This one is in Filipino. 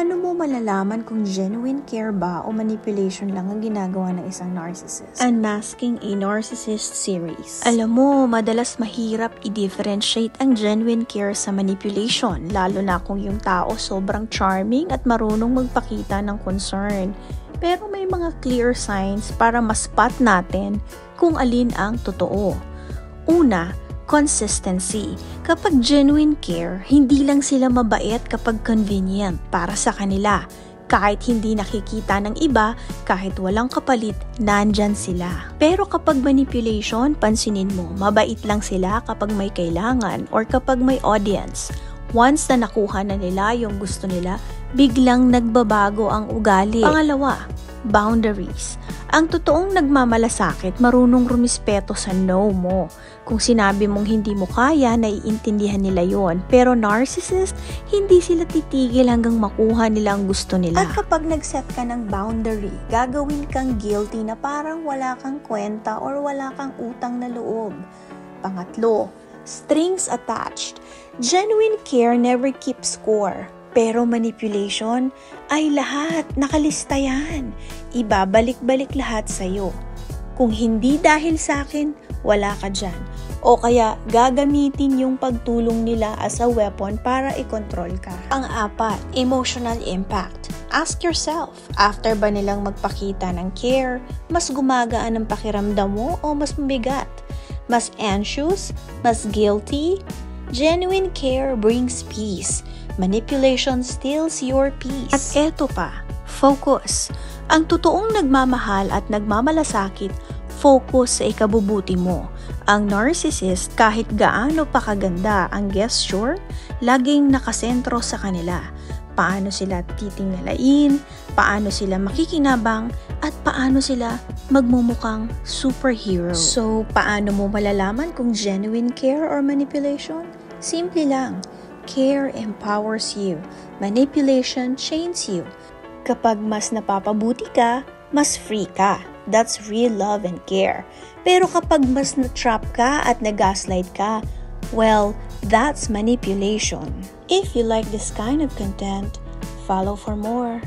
Paano mo malalaman kung genuine care ba o manipulation lang ang ginagawa ng isang narcissist? Unmasking a Narcissist series. Alam mo, madalas mahirap i-differentiate ang genuine care sa manipulation, lalo na kung yung tao sobrang charming at marunong magpakita ng concern. Pero may mga clear signs para ma-spot natin kung alin ang totoo. Una, consistency. Kapag genuine care, hindi lang sila mabait kapag convenient para sa kanila. Kahit hindi nakikita ng iba, kahit walang kapalit, nandyan sila. Pero kapag manipulation, pansinin mo, mabait lang sila kapag may kailangan or kapag may audience. Once na nakuha na nila yung gusto nila, biglang nagbabago ang ugali. Pangalawa, boundaries. Ang totoong nagmamalasakit, marunong rumispeto sa no mo. Kung sinabi mong hindi mo kaya, naiintindihan nila yon. Pero narcissist, hindi sila titigil hanggang makuha nila ang gusto nila. At kapag nag-set ka ng boundary, gagawin kang guilty na parang wala kang kwenta or wala kang utang na loob. Pangatlo, strings attached. Genuine care never keeps score. Pero manipulation ay lahat, nakalista yan. Ibabalik-balik lahat sa'yo. Kung hindi dahil sa akin, wala ka dyan. O kaya gagamitin yung pagtulong nila as a weapon para i-control ka. Ang apat, emotional impact. Ask yourself, after ba nilang magpakita ng care, mas gumagaan ang pakiramdam mo o mas mabigat? Mas anxious? Mas guilty? Genuine care brings peace. Manipulation steals your peace. At eto pa, focus. Ang totoong nagmamahal at nagmamalasakit, focus sa ikabubuti mo. Ang narcissist, kahit gaano pa kaganda ang gesture, laging nakasentro sa kanila. Paano sila titinggalain, paano sila makikinabang, at paano sila magmumukhang superhero. So, paano mo malalaman kung genuine care or manipulation? Simple lang. Care empowers you. Manipulation chains you. Kapag mas napapabuti ka, mas free ka. That's real love and care. Pero kapag mas na-trap ka at na-gaslight ka, well, that's manipulation. If you like this kind of content, follow for more.